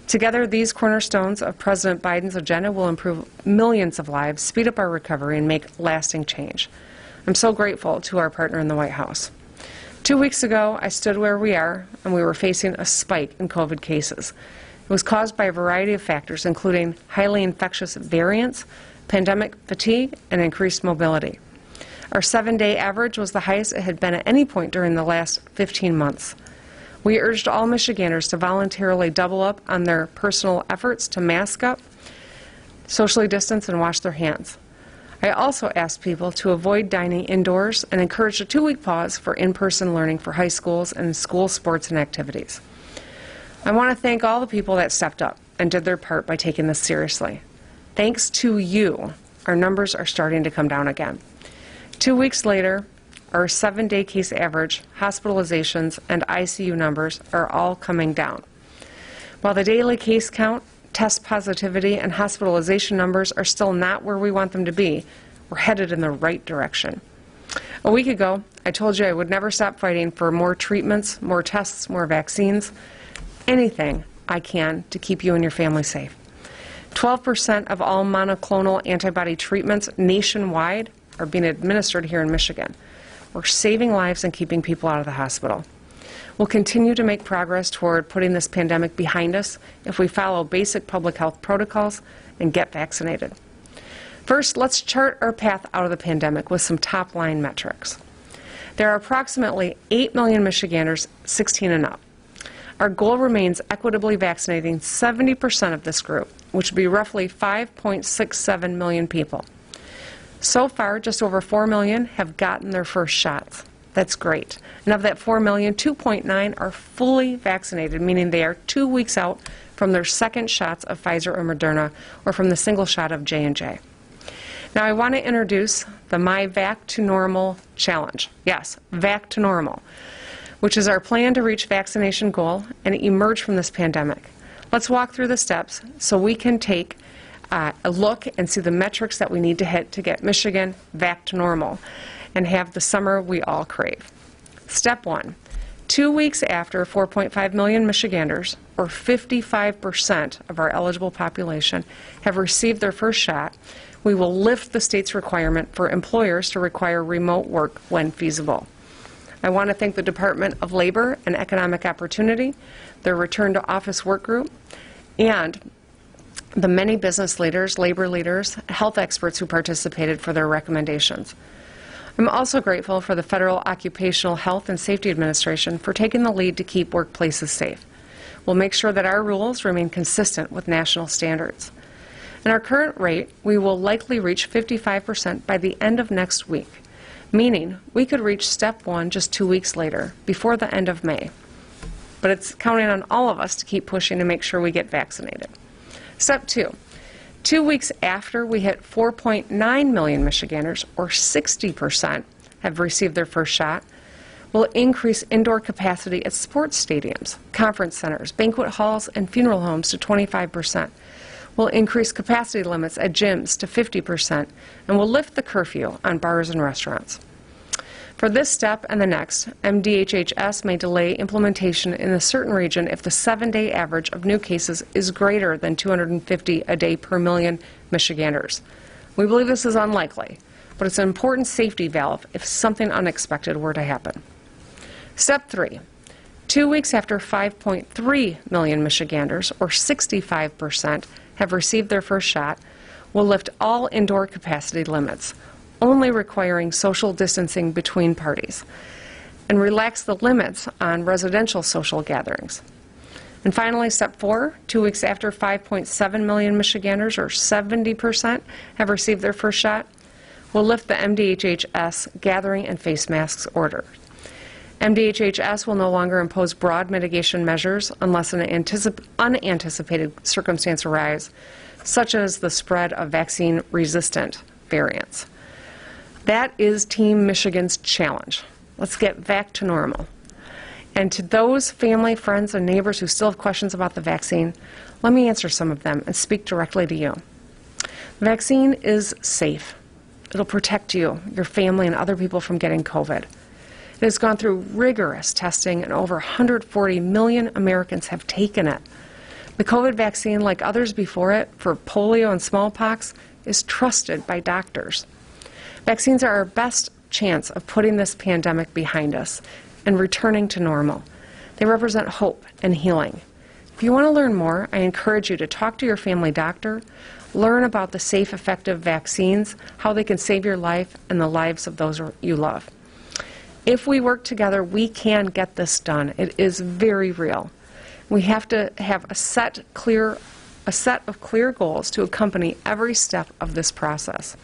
Together, these cornerstones of President Biden's agenda will improve millions of lives, speed up our recovery, and make lasting change. I'm so grateful to our partner in the White House. 2 weeks ago, I stood where we are, and we were facing a spike in COVID cases. It was caused by a variety of factors, including highly infectious variants, pandemic fatigue, and increased mobility. Our 7-day average was the highest it had been at any point during the last 15 months. We urged all Michiganders to voluntarily double up on their personal efforts to mask up, socially distance, and wash their hands. I also asked people to avoid dining indoors and encouraged a 2-week pause for in-person learning for high schools and school sports and activities. I want to thank all the people that stepped up and did their part by taking this seriously. Thanks to you, our numbers are starting to come down again. 2 weeks later, our 7-day case average, hospitalizations, and ICU numbers are all coming down. While the daily case count, test positivity, and hospitalization numbers are still not where we want them to be, we're headed in the right direction. A week ago, I told you I would never stop fighting for more treatments, more tests, more vaccines, anything I can to keep you and your family safe. 12% of all monoclonal antibody treatments nationwide are being administered here in Michigan. We're saving lives and keeping people out of the hospital. We'll continue to make progress toward putting this pandemic behind us if we follow basic public health protocols and get vaccinated. First, let's chart our path out of the pandemic with some top-line metrics. There are approximately 8 million Michiganders 16 and up. Our goal remains equitably vaccinating 70% of this group, which would be roughly 5.67 million people. So far, just over 4 million have gotten their first shots. That's great. And of that 4 million, 2.9 are fully vaccinated, meaning they are 2 weeks out from their second shots of Pfizer or Moderna, or from the single shot of J&J. Now, I want to introduce the My Vac to Normal Challenge. Yes, Vac to Normal, which is our plan to reach vaccination goal and emerge from this pandemic. Let's walk through the steps so we can take a look and see the metrics that we need to hit to get Michigan back to normal and have the summer we all crave. Step 1, 2 weeks after 4.5 million Michiganders, or 55% of our eligible population, have received their first shot, we will lift the state's requirement for employers to require remote work when feasible. I want to thank the Department of Labor and Economic Opportunity, their Return to Office work group, and the many business leaders, labor leaders, health experts who participated for their recommendations. I'm also grateful for the Federal Occupational Health and Safety Administration for taking the lead to keep workplaces safe. We'll make sure that our rules remain consistent with national standards. At our current rate, we will likely reach 55% by the end of next week, meaning we could reach step 1 just 2 weeks later, before the end of May. But it's counting on all of us to keep pushing to make sure we get vaccinated. Step 2, 2 weeks after we hit 4.9 million Michiganders, or 60%, have received their first shot, we'll increase indoor capacity at sports stadiums, conference centers, banquet halls, and funeral homes to 25%. We'll increase capacity limits at gyms to 50%, and we'll lift the curfew on bars and restaurants. For this step and the next, MDHHS may delay implementation in a certain region if the 7-day average of new cases is greater than 250 a day per million Michiganders. We believe this is unlikely, but it's an important safety valve if something unexpected were to happen. Step 3, 2 weeks after 5.3 million Michiganders, or 65%, have received their first shot, we'll lift all indoor capacity limits, only requiring social distancing between parties, and relax the limits on residential social gatherings. And finally, step 4, 2 weeks after 5.7 million Michiganders, or 70%, have received their first shot, we'll lift the MDHHS gathering and face masks order. MDHHS will no longer impose broad mitigation measures unless an unanticipated circumstance arises, such as the spread of vaccine-resistant variants. That is Team Michigan's challenge. Let's get back to normal. And to those family, friends, and neighbors who still have questions about the vaccine, let me answer some of them and speak directly to you. The vaccine is safe. It'll protect you, your family, and other people from getting COVID. It has gone through rigorous testing, and over 140 million Americans have taken it. The COVID vaccine, like others before it for polio and smallpox, is trusted by doctors. Vaccines are our best chance of putting this pandemic behind us and returning to normal. They represent hope and healing. If you want to learn more, I encourage you to talk to your family doctor, learn about the safe, effective vaccines, how they can save your life and the lives of those you love. If we work together, we can get this done. It is very real. We have to have a set of clear goals to accompany every step of this process.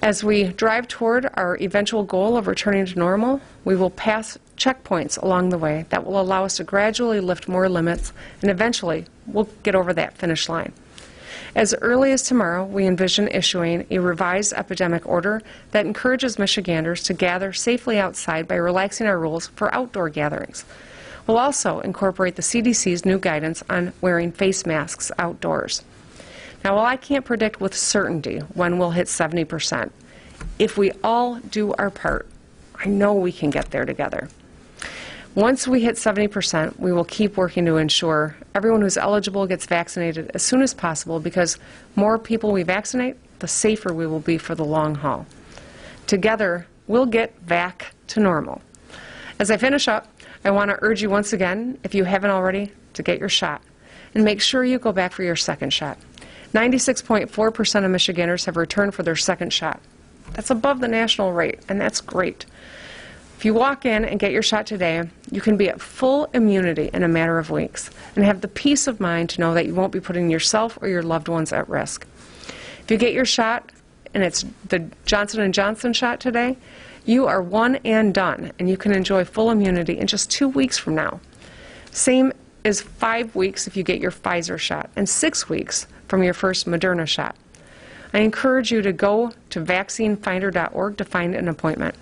As we drive toward our eventual goal of returning to normal, we will pass checkpoints along the way that will allow us to gradually lift more limits, and eventually we'll get over that finish line. As early as tomorrow, we envision issuing a revised epidemic order that encourages Michiganders to gather safely outside by relaxing our rules for outdoor gatherings. We'll also incorporate the CDC's new guidance on wearing face masks outdoors. Now, while I can't predict with certainty when we'll hit 70%, if we all do our part, I know we can get there together. Once we hit 70%, we will keep working to ensure everyone who's eligible gets vaccinated as soon as possible, because more people we vaccinate, the safer we will be for the long haul. Together, we'll get back to normal. As I finish up, I want to urge you once again, if you haven't already, to get your shot. And make sure you go back for your second shot. 96.4% of Michiganders have returned for their second shot. That's above the national rate, and that's great. If you walk in and get your shot today, you can be at full immunity in a matter of weeks and have the peace of mind to know that you won't be putting yourself or your loved ones at risk. If you get your shot, and it's the Johnson & Johnson shot today, you are one and done, and you can enjoy full immunity in just 2 weeks from now. Same as 5 weeks if you get your Pfizer shot, and 6 weeks from your first Moderna shot. I encourage you to go to vaccinefinder.org to find an appointment.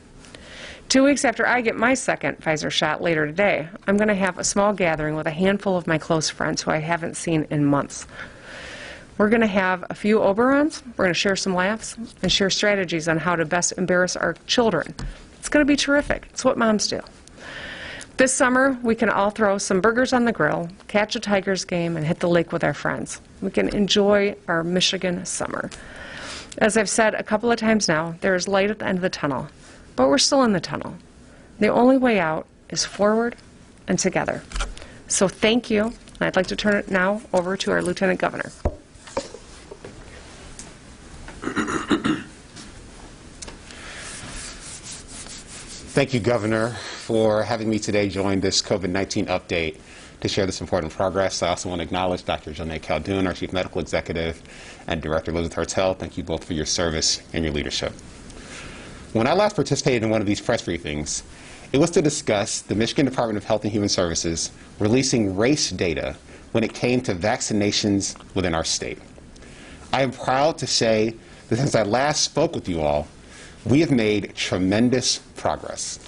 2 weeks after I get my second Pfizer shot later today, I'm going to have a small gathering with a handful of my close friends who I haven't seen in months. We're going to have a few Oberons, we're going to share some laughs, and share strategies on how to best embarrass our children. It's going to be terrific. It's what moms do. This summer, we can all throw some burgers on the grill, catch a Tigers game, and hit the lake with our friends. We can enjoy our Michigan summer. As I've said a couple of times now, there is light at the end of the tunnel, but we're still in the tunnel. The only way out is forward and together. So thank you, and I'd like to turn it now over to our Lieutenant Governor. Thank you, Governor, for having me today join this COVID-19 update to share this important progress. I also want to acknowledge Dr. Janae Caldoun, our Chief Medical Executive, and Director Elizabeth Hertel. Thank you both for your service and your leadership. When I last participated in one of these press briefings, it was to discuss the Michigan Department of Health and Human Services releasing race data when it came to vaccinations within our state. I am proud to say that since I last spoke with you all, we have made tremendous progress.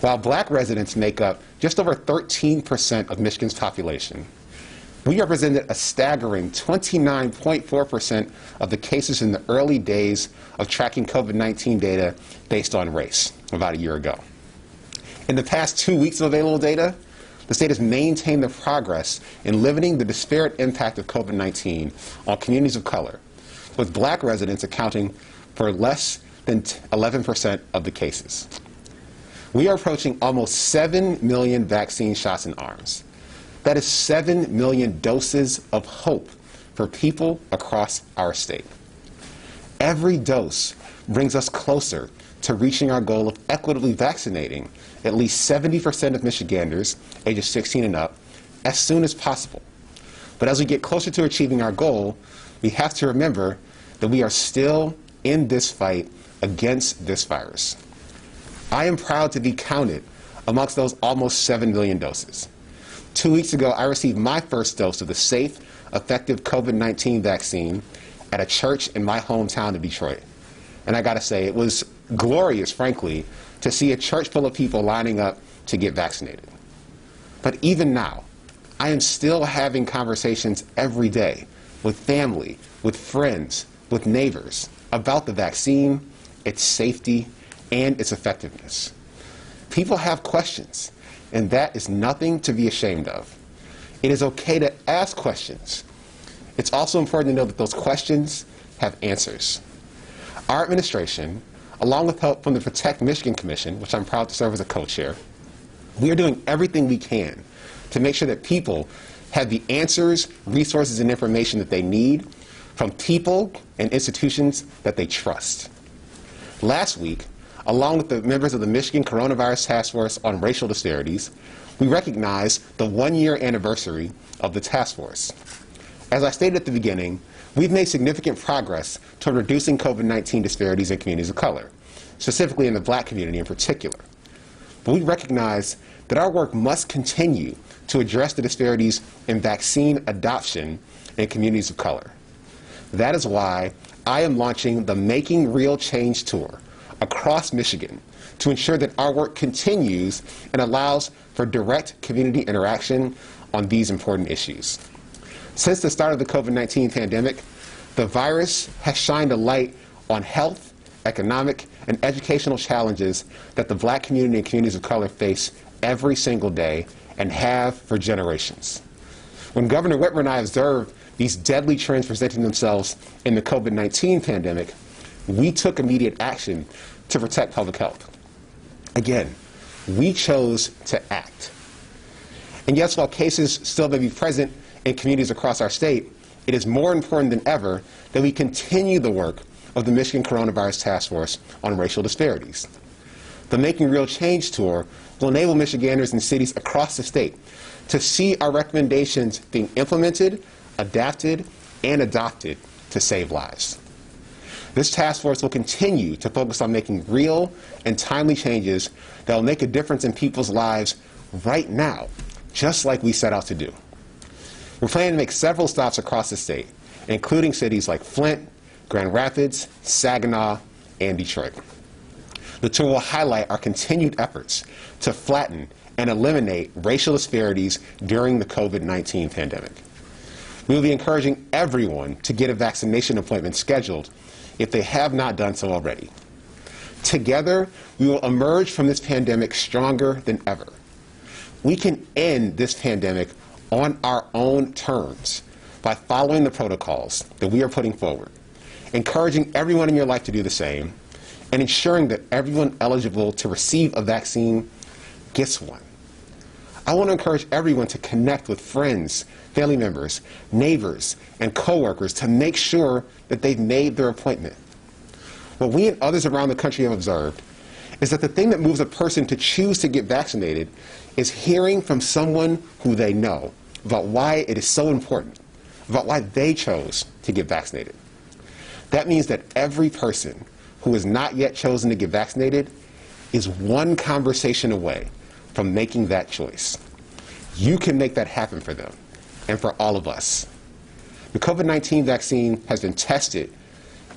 While black residents make up just over 13% of Michigan's population, we represented a staggering 29.4% of the cases in the early days of tracking COVID-19 data based on race about a year ago. In the past 2 weeks of available data, the state has maintained the progress in limiting the disparate impact of COVID-19 on communities of color, with black residents accounting for less than 11% of the cases. We are approaching almost 7 million vaccine shots in arms. That is 7 million doses of hope for people across our state. Every dose brings us closer to reaching our goal of equitably vaccinating at least 70% of Michiganders ages 16 and up as soon as possible. But as we get closer to achieving our goal, we have to remember that we are still in this fight against this virus. I am proud to be counted amongst those almost 7 million doses. 2 weeks ago, I received my first dose of the safe, effective COVID-19 vaccine at a church in my hometown of Detroit. And I gotta say, it was glorious, frankly, to see a church full of people lining up to get vaccinated. But even now, I am still having conversations every day with family, with friends, with neighbors about the vaccine, its safety, and its effectiveness. People have questions, and that is nothing to be ashamed of. It is okay to ask questions. It's also important to know that those questions have answers. Our administration, along with help from the Protect Michigan Commission, which I'm proud to serve as a co-chair, we are doing everything we can to make sure that people have the answers, resources, and information that they need from people and institutions that they trust. Last week, along with the members of the Michigan Coronavirus Task Force on Racial Disparities, we recognized the one-year anniversary of the task force. As I stated at the beginning, we've made significant progress toward reducing COVID-19 disparities in communities of color, specifically in the Black community in particular. But we recognize that our work must continue to address the disparities in vaccine adoption in communities of color. That is why I am launching the Making Real Change Tour across Michigan to ensure that our work continues and allows for direct community interaction on these important issues. Since the start of the COVID-19 pandemic, the virus has shined a light on health, economic, and educational challenges that the Black community and communities of color face every single day and have for generations. When Governor Whitmer and I observed these deadly trends presenting themselves in the COVID-19 pandemic, we took immediate action to protect public health. Again, we chose to act. And yes, while cases still may be present in communities across our state, it is more important than ever that we continue the work of the Michigan Coronavirus Task Force on Racial Disparities. The Making Real Change Tour will enable Michiganders and cities across the state to see our recommendations being implemented, adapted, and adopted to save lives. This task force will continue to focus on making real and timely changes that will make a difference in people's lives right now, just like we set out to do. We're planning to make several stops across the state, including cities like Flint, Grand Rapids, Saginaw, and Detroit. The tour will highlight our continued efforts to flatten and eliminate racial disparities during the COVID-19 pandemic. We will be encouraging everyone to get a vaccination appointment scheduled if they have not done so already. Together, we will emerge from this pandemic stronger than ever. We can end this pandemic on our own terms by following the protocols that we are putting forward, encouraging everyone in your life to do the same, and ensuring that everyone eligible to receive a vaccine gets one. I want to encourage everyone to connect with friends, family members, neighbors, and coworkers to make sure that they've made their appointment. What we and others around the country have observed is that the thing that moves a person to choose to get vaccinated is hearing from someone who they know about why it is so important, about why they chose to get vaccinated. That means that every person who has not yet chosen to get vaccinated is one conversation away from making that choice. You can make that happen for them and for all of us. The COVID-19 vaccine has been tested,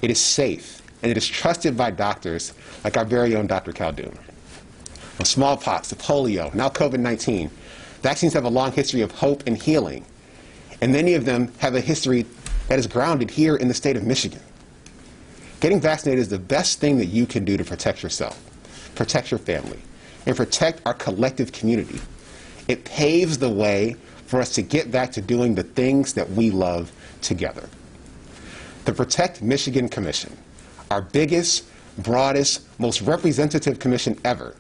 it is safe, and it is trusted by doctors like our very own Dr. Khaldun. From smallpox to polio, now COVID-19, vaccines have a long history of hope and healing, and many of them have a history that is grounded here in the state of Michigan. Getting vaccinated is the best thing that you can do to protect yourself, protect your family, and protect our collective community. It paves the way for us to get back to doing the things that we love together. The Protect Michigan Commission, our biggest, broadest, most representative commission ever,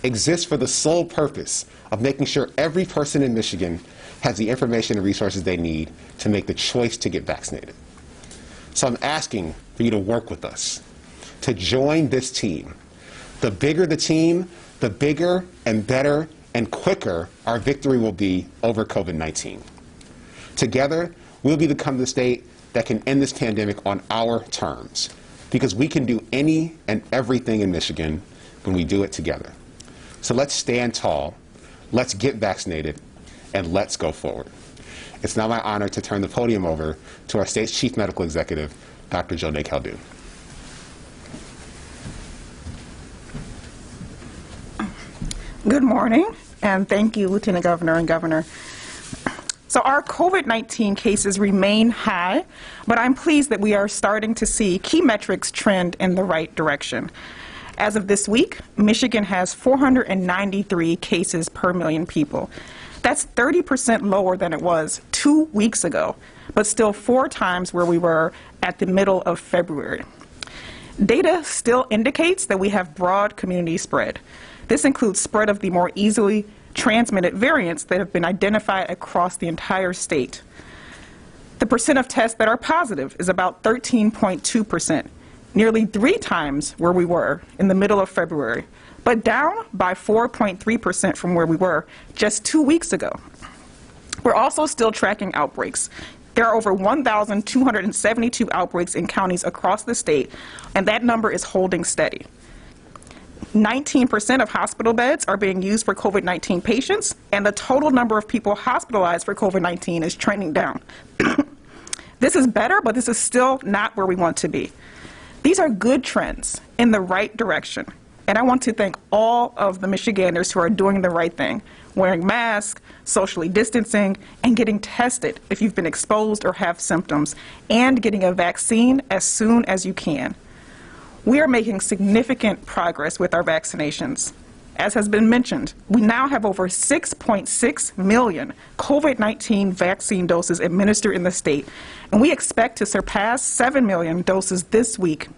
exists for the sole purpose of making sure every person in Michigan has the information and resources they need to make the choice to get vaccinated. So I'm asking for you to work with us, to join this team. The bigger the team, the bigger and better and quicker our victory will be over COVID-19. Together, we'll become the state that can end this pandemic on our terms, because we can do any and everything in Michigan when we do it together. So let's stand tall, let's get vaccinated, and let's go forward. It's now my honor to turn the podium over to our state's Chief Medical Executive, Dr. Jonay Khaldun. Good morning, and thank you, Lieutenant Governor and Governor. So our COVID-19 cases remain high, but I'm pleased that we are starting to see key metrics trend in the right direction. As of this week, Michigan has 493 cases per million people. That's 30% lower than it was 2 weeks ago, but still 4 times where we were at the middle of February. Data still indicates that we have broad community spread. This includes spread of the more easily transmitted variants that have been identified across the entire state. The percent of tests that are positive is about 13.2%, nearly 3 times where we were in the middle of February, but down by 4.3% from where we were just 2 weeks ago. We're also still tracking outbreaks. There are over 1,272 outbreaks in counties across the state, and that number is holding steady. 19% of hospital beds are being used for COVID-19 patients, and the total number of people hospitalized for COVID-19 is trending down. This is better, but this is still not where we want to be. These are good trends in the right direction, and I want to thank all of the Michiganders who are doing the right thing, wearing masks, socially distancing, and getting tested if you've been exposed or have symptoms, and getting a vaccine as soon as you can. We are making significant progress with our vaccinations. As has been mentioned, we now have over 6.6 million COVID-19 vaccine doses administered in the state, and we expect to surpass 7 million doses this week.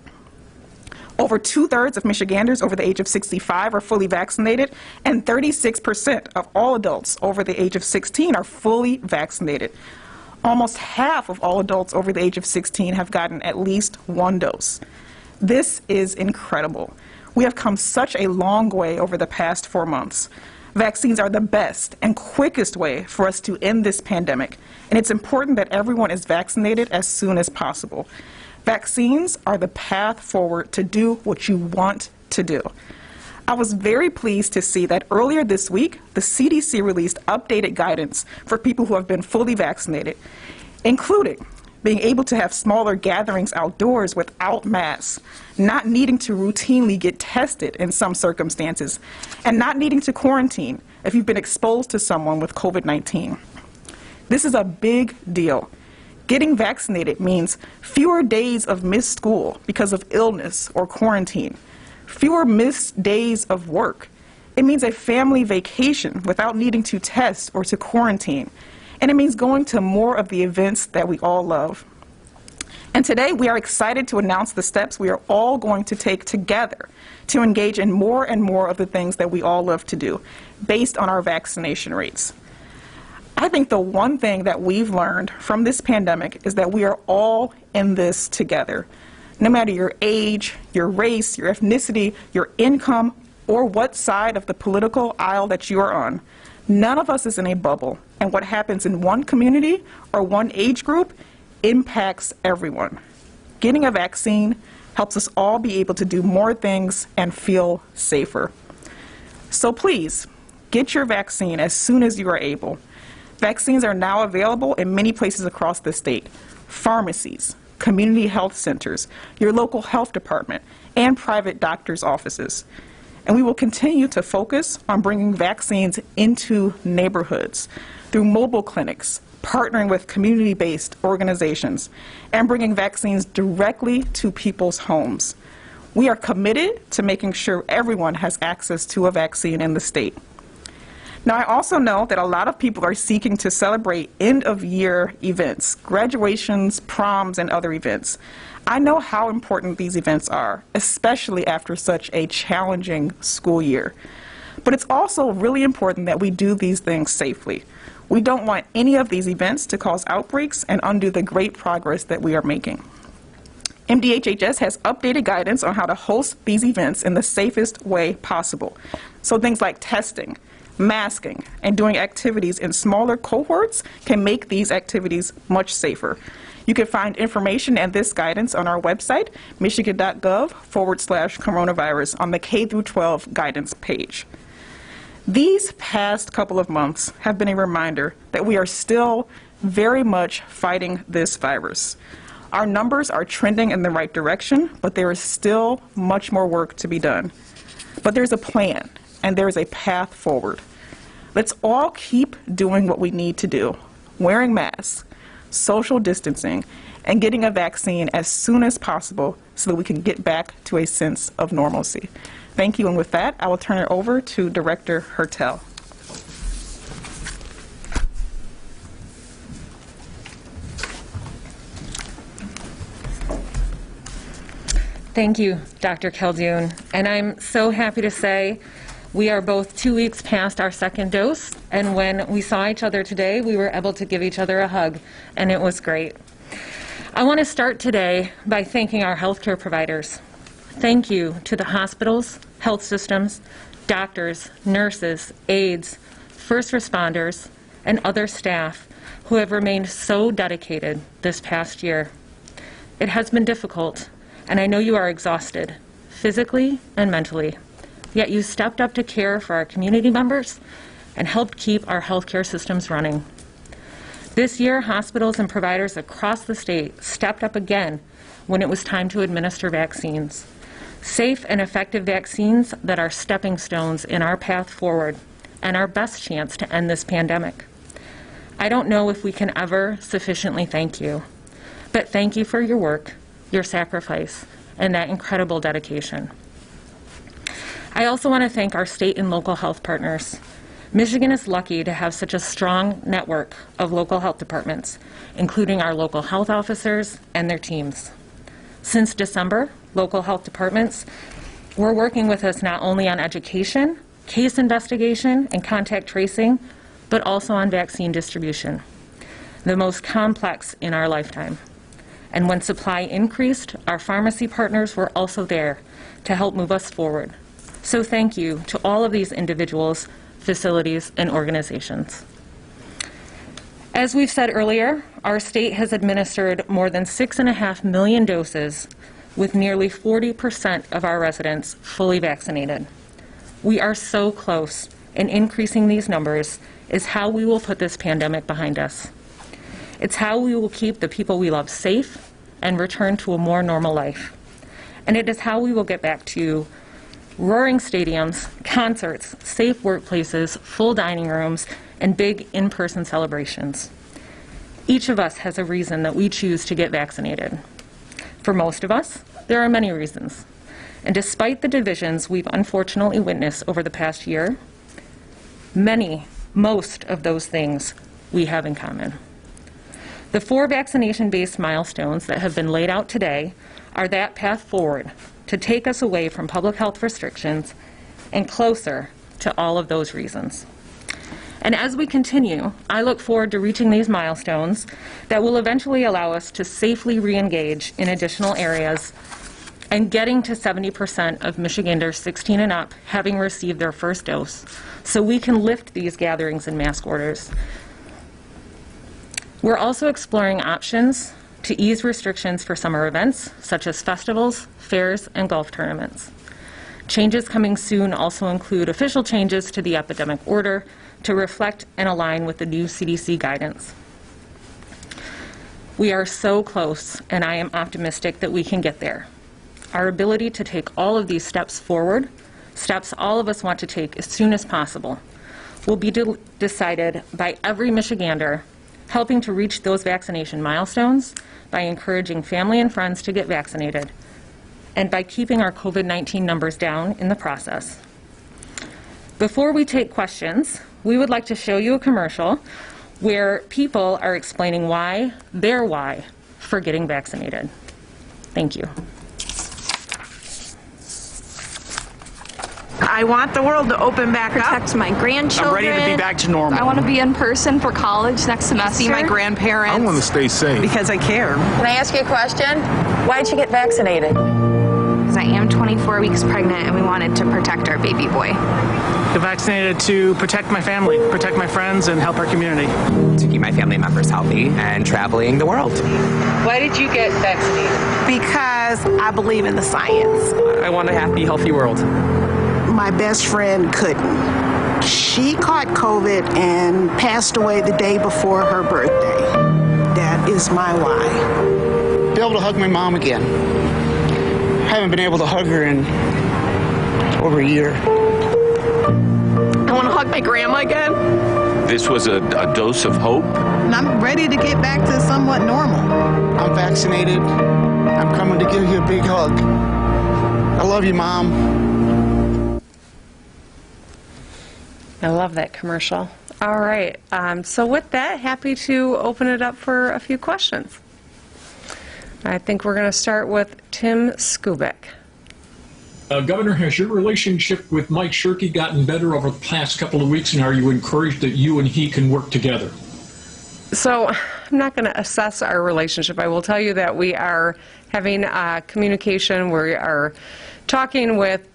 Over 2/3 of Michiganders over the age of 65 are fully vaccinated, and 36% of all adults over the age of 16 are fully vaccinated. Almost half of all adults over the age of 16 have gotten at least 1 dose. This is incredible. We have come such a long way over the past 4 months. Vaccines are the best and quickest way for us to end this pandemic, and it's important that everyone is vaccinated as soon as possible. Vaccines are the path forward to do what you want to do. I was very pleased to see that earlier this week, the CDC released updated guidance for people who have been fully vaccinated, including being able to have smaller gatherings outdoors without masks, not needing to routinely get tested in some circumstances, and not needing to quarantine if you've been exposed to someone with COVID-19. This is a big deal. Getting vaccinated means fewer days of missed school because of illness or quarantine, fewer missed days of work. It means a family vacation without needing to test or to quarantine. And it means going to more of the events that we all love. And today we are excited to announce the steps we are all going to take together to engage in more and more of the things that we all love to do based on our vaccination rates. I think the one thing that we've learned from this pandemic is that we are all in this together. No matter your age, your race, your ethnicity, your income, or what side of the political aisle that you are on, none of us is in a bubble, and what happens in one community or one age group impacts everyone. Getting a vaccine helps us all be able to do more things and feel safer. So please, get your vaccine as soon as you are able. Vaccines are now available in many places across the state: pharmacies, community health centers, your local health department, and private doctors' offices. And we will continue to focus on bringing vaccines into neighborhoods through mobile clinics, partnering with community-based organizations, and bringing vaccines directly to people's homes. We are committed to making sure everyone has access to a vaccine in the state. Now, I also know that a lot of people are seeking to celebrate end-of-year events, graduations, proms, and other events. I know how important these events are, especially after such a challenging school year. But it's also really important that we do these things safely. We don't want any of these events to cause outbreaks and undo the great progress that we are making. MDHHS has updated guidance on how to host these events in the safest way possible. So things like testing, masking, and doing activities in smaller cohorts can make these activities much safer. You can find information and this guidance on our website, michigan.gov/coronavirus, on the K-12 guidance page. These past couple of months have been a reminder that we are still very much fighting this virus. Our numbers are trending in the right direction, but there is still much more work to be done. But there's a plan, and there is a path forward. Let's all keep doing what we need to do: wearing masks, social distancing, and getting a vaccine as soon as possible so that we can get back to a sense of normalcy. Thank you, and with that, I will turn it over to Director Hertel. Thank you, Dr. Khaldun. And I'm so happy to say we are both 2 weeks past our second dose, and when we saw each other today, we were able to give each other a hug, and it was great. I want to start today by thanking our healthcare providers. Thank you to the hospitals, health systems, doctors, nurses, aides, first responders, and other staff who have remained so dedicated this past year. It has been difficult, and I know you are exhausted, physically and mentally, yet you stepped up to care for our community members and helped keep our healthcare systems running. This year, hospitals and providers across the state stepped up again when it was time to administer vaccines. Safe and effective vaccines that are stepping stones in our path forward and our best chance to end this pandemic. I don't know if we can ever sufficiently thank you, but thank you for your work, your sacrifice, and that incredible dedication. I also want to thank our state and local health partners. Michigan is lucky to have such a strong network of local health departments, including our local health officers and their teams. Since December, local health departments were working with us not only on education, case investigation, and contact tracing, but also on vaccine distribution, the most complex in our lifetime. And when supply increased, our pharmacy partners were also there to help move us forward. So thank you to all of these individuals, facilities, and organizations. As we've said earlier, our state has administered more than 6.5 million doses, with nearly 40% of our residents fully vaccinated. We are so close, and increasing these numbers is how we will put this pandemic behind us. It's how we will keep the people we love safe and return to a more normal life. And it is how we will get back to roaring stadiums, concerts, safe workplaces, full dining rooms, and big in-person celebrations. Each of us has a reason that we choose to get vaccinated. For most of us, there are many reasons. And despite the divisions we've unfortunately witnessed over the past year, most of those things we have in common. The 4 vaccination-based milestones that have been laid out today are that path forward to take us away from public health restrictions and closer to all of those reasons. And as we continue, I look forward to reaching these milestones that will eventually allow us to safely re-engage in additional areas and getting to 70% of Michiganders 16 and up having received their first dose, so we can lift these gatherings and mask orders. We're also exploring options to ease restrictions for summer events, such as festivals, fairs, and golf tournaments. Changes coming soon also include official changes to the epidemic order to reflect and align with the new CDC guidance. We are so close, and I am optimistic that we can get there. Our ability to take all of these steps forward, steps all of us want to take as soon as possible, will be decided by every Michigander helping to reach those vaccination milestones by encouraging family and friends to get vaccinated and by keeping our COVID-19 numbers down in the process. Before we take questions, we would like to show you a commercial where people are explaining their why for getting vaccinated. Thank you. I want the world to open back up. Protect my grandchildren. I'm ready to be back to normal. I want to be in person for college next semester. See my grandparents. I want to stay safe. Because I care. Can I ask you a question? Why'd you get vaccinated? Because I am 24 weeks pregnant and we wanted to protect our baby boy. Get vaccinated to protect my family, protect my friends, and help our community. To keep my family members healthy and traveling the world. Why did you get vaccinated? Because I believe in the science. I want a happy, healthy world. My best friend couldn't. She caught COVID and passed away the day before her birthday. That is my why. Be able to hug my mom again. I haven't been able to hug her in over a year. I want to hug my grandma again. This was a dose of hope. And I'm ready to get back to somewhat normal. I'm vaccinated. I'm coming to give you a big hug. I love you, Mom. I love that commercial. All right, so with that, happy to open it up for a few questions. I think we're going to start with Tim Skubik. Governor, has your relationship with Mike Shirkey gotten better over the past couple of weeks, and are you encouraged that you and he can work together? So I'm not going to assess our relationship. I will tell you that we are having communication. We are talking with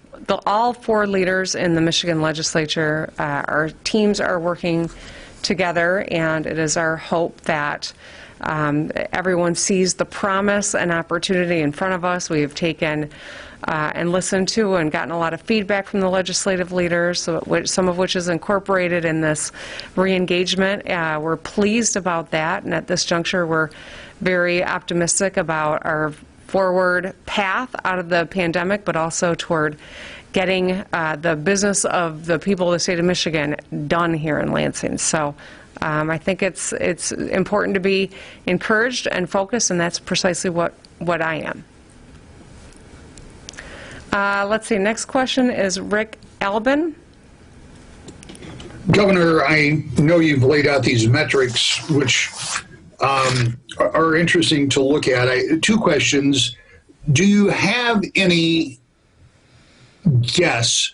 all four leaders in the Michigan legislature. Our teams are working together, and it is our hope that everyone sees the promise and opportunity in front of us. We have taken and listened to and gotten a lot of feedback from the legislative leaders, some of which is incorporated in this re-engagement. We're pleased about that, and at this juncture we're very optimistic about our forward path out of the pandemic, but also toward getting the business of the people of the state of Michigan done here in Lansing. So I think it's important to be encouraged and focused, and that's precisely what I am. Let's see, next question is Rick Albin. Governor, I know you've laid out these metrics, which are interesting to look at. Two questions. Do you have any guess,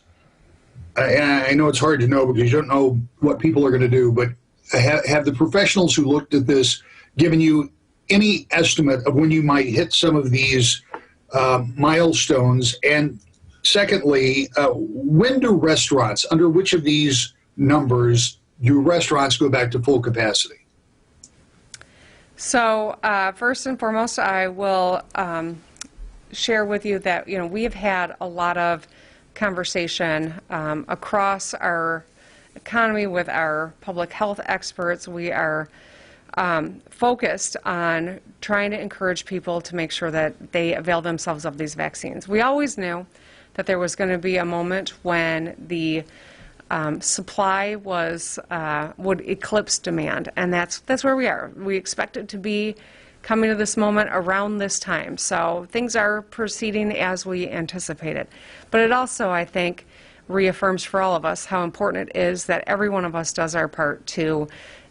and I know it's hard to know because you don't know what people are going to do, but have the professionals who looked at this given you any estimate of when you might hit some of these milestones? And secondly, when do restaurants, under which of these numbers do restaurants go back to full capacity? So first and foremost, I will share with you that we have had a lot of conversation across our economy with our public health experts. We are focused on trying to encourage people to make sure that they avail themselves of these vaccines. We always knew that there was going to be a moment when the supply would eclipse demand, and that's where we are. We expect it to be coming to this moment around this time. So things are proceeding as we anticipated. But it also, I think, reaffirms for all of us how important it is that every one of us does our part to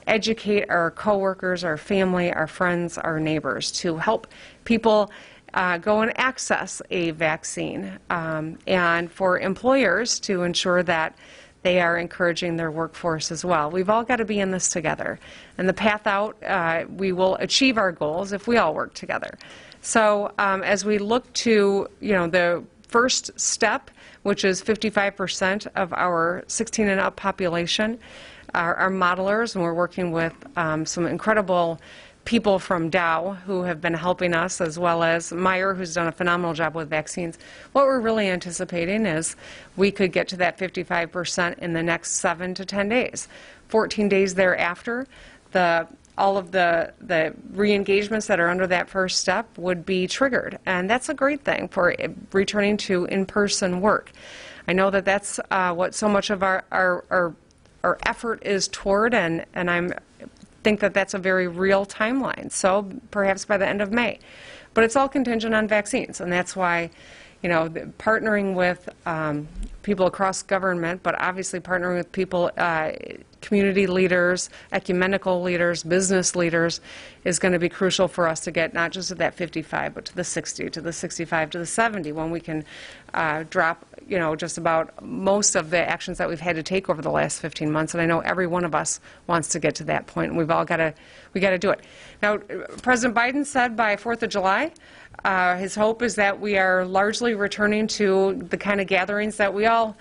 educate our coworkers, our family, our friends, our neighbors, to help people go and access a vaccine, and for employers to ensure that they are encouraging their workforce as well. We've all got to be in this together. And the path out, we will achieve our goals if we all work together. So as we look to the first step, which is 55% of our 16 and up population, our modelers, and we're working with some incredible people from Dow who have been helping us, as well as Meyer, who's done a phenomenal job with vaccines. What we're really anticipating is we could get to that 55% in the next 7 to 10 days. 14 days thereafter, all of the re-engagements that are under that first step would be triggered. And that's a great thing for returning to in-person work. I know that that's what so much of our effort is toward, and I think that that's a very real timeline. So perhaps by the end of May. But it's all contingent on vaccines, and that's why partnering with people across government, but obviously partnering with people, community leaders, ecumenical leaders, business leaders, is going to be crucial for us to get not just to that 55, but to the 60, to the 65, to the 70, when we can drop, just about most of the actions that we've had to take over the last 15 months. And I know every one of us wants to get to that point, and we've all got to do it. Now, President Biden said by 4th of July, his hope is that we are largely returning to the kind of gatherings that we all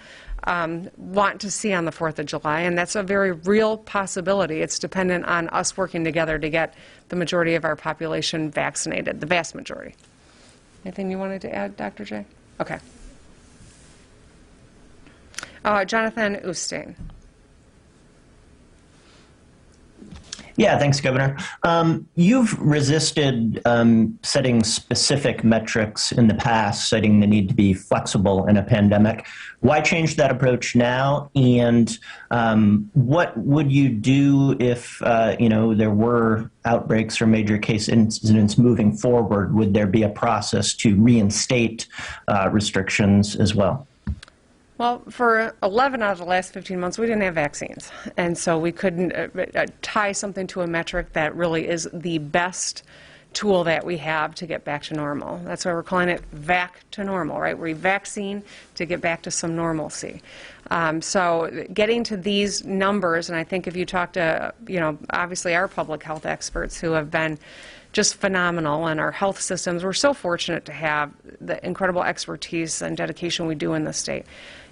want to see on the 4th of July, and that's a very real possibility. It's dependent on us working together to get the majority of our population vaccinated, the vast majority. Anything you wanted to add, Dr. J? Okay. Jonathan Ustain. Yeah, thanks, Governor. You've resisted setting specific metrics in the past, citing the need to be flexible in a pandemic. Why change that approach now? And what would you do if there were outbreaks or major case incidents moving forward? Would there be a process to reinstate restrictions as well? Well, for 11 out of the last 15 months, we didn't have vaccines. And so we couldn't tie something to a metric that really is the best tool that we have to get back to normal. That's why we're calling it Vac to Normal, right? We vaccine to get back to some normalcy. So getting to these numbers, and I think if you talk to, obviously our public health experts who have been just phenomenal, and our health systems, we're so fortunate to have the incredible expertise and dedication we do in the state.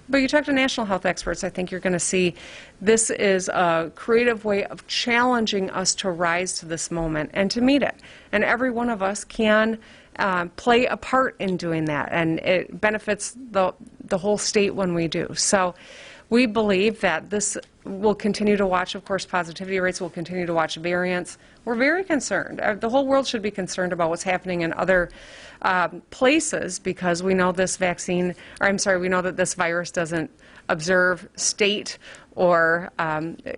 But you talk to national health experts, I think you're going to see this is a creative way of challenging us to rise to this moment and to meet it. And every one of us can play a part in doing that, and it benefits the whole state when we do. So we believe that this will continue to watch, of course, positivity rates, will continue to watch variants. We're very concerned. The whole world should be concerned about what's happening in other places, because we know this vaccine, or I'm sorry, we know that this virus doesn't observe state or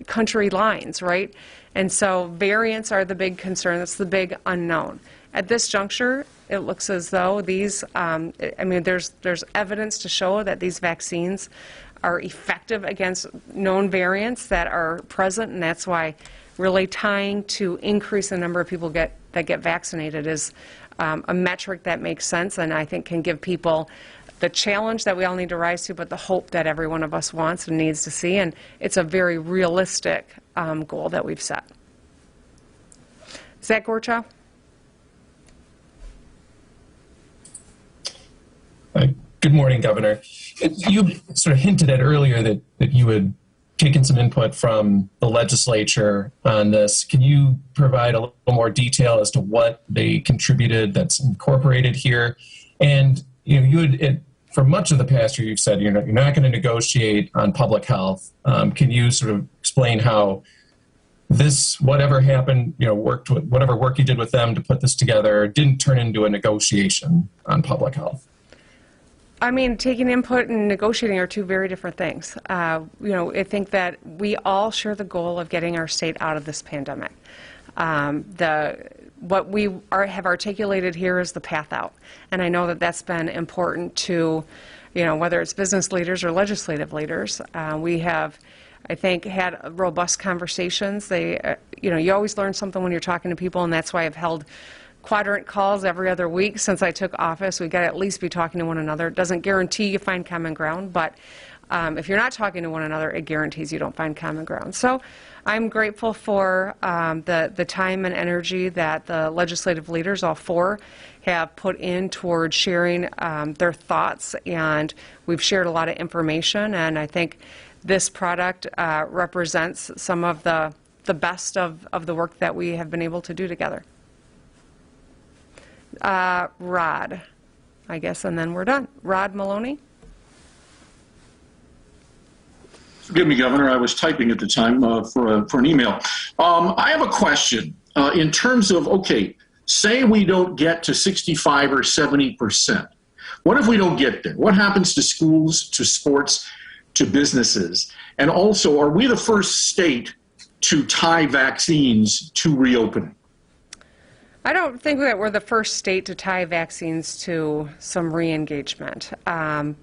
country lines, right? And so variants are the big concern. That's the big unknown. At this juncture, it looks as though these, there's evidence to show that these vaccines are effective against known variants that are present, and that's why really tying to increase the number of people that get vaccinated is a metric that makes sense, and I think can give people the challenge that we all need to rise to, but the hope that every one of us wants and needs to see, and it's a very realistic goal that we've set. Zach Gorchow? Good morning, Governor. You sort of hinted at earlier that you had taken some input from the legislature on this. Can you provide a little more detail as to what they contributed that's incorporated here? And you had, for much of the past year, you've said you're not going to negotiate on public health. Can you sort of explain how this, whatever happened, worked with whatever work you did with them to put this together, didn't turn into a negotiation on public health? I mean, taking input and negotiating are two very different things. I think that we all share the goal of getting our state out of this pandemic. What we have articulated here is the path out, and I know that that's been important to, whether it's business leaders or legislative leaders. We have, I think, had robust conversations. You always learn something when you're talking to people, and that's why I've held quadrant calls every other week since I took office. We've got to at least be talking to one another. It doesn't guarantee you find common ground, but if you're not talking to one another, it guarantees you don't find common ground. So I'm grateful for the time and energy that the legislative leaders, all four, have put in toward sharing their thoughts, and we've shared a lot of information, and I think this product represents some of the best of the work that we have been able to do together. Rod, I guess, and then we're done. Rod Maloney. Forgive me, Governor. I was typing at the time for an email. I have a question in terms of, okay, say we don't get to 65 or 70%. What if we don't get there? What happens to schools, to sports, to businesses? And also, are we the first state to tie vaccines to reopening? I don't think that we're the first state to tie vaccines to some re-engagement.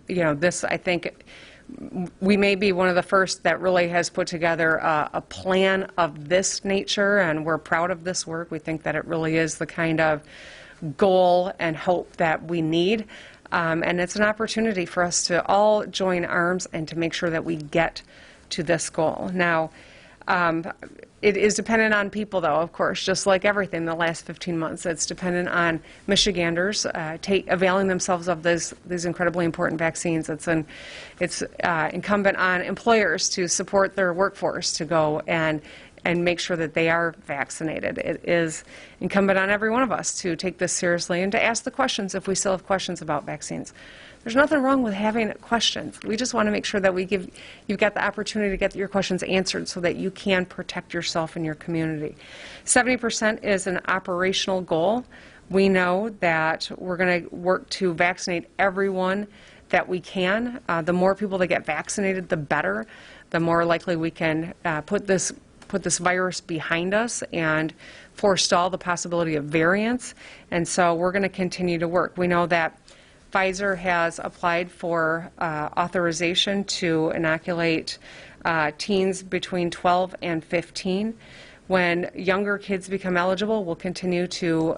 This, I think, we may be one of the first that really has put together a plan of this nature, and we're proud of this work. We think that it really is the kind of goal and hope that we need, and it's an opportunity for us to all join arms and to make sure that we get to this goal. Now, it is dependent on people, though, of course, just like everything the last 15 months. It's dependent on Michiganders availing themselves of these incredibly important vaccines. It's incumbent on employers to support their workforce to go and make sure that they are vaccinated. It is incumbent on every one of us to take this seriously and to ask the questions if we still have questions about vaccines. There's nothing wrong with having questions. We just want to make sure that you've got the opportunity to get your questions answered so that you can protect yourself and your community. 70% is an operational goal. We know that we're going to work to vaccinate everyone that we can. The more people that get vaccinated, the better. The more likely we can put this virus behind us and forestall the possibility of variants. And so we're going to continue to work. We know that Pfizer has applied for authorization to inoculate teens between 12 and 15. when younger kids become eligible, we'll continue to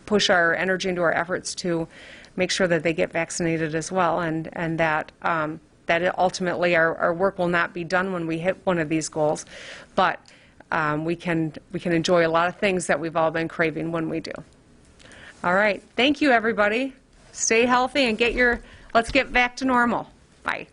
push our energy into our efforts to make sure that they get vaccinated as well, and that ultimately our work will not be done when we hit one of these goals, but we can enjoy a lot of things that we've all been craving when we do. All right, thank you everybody. Stay healthy and let's get back to normal. Bye.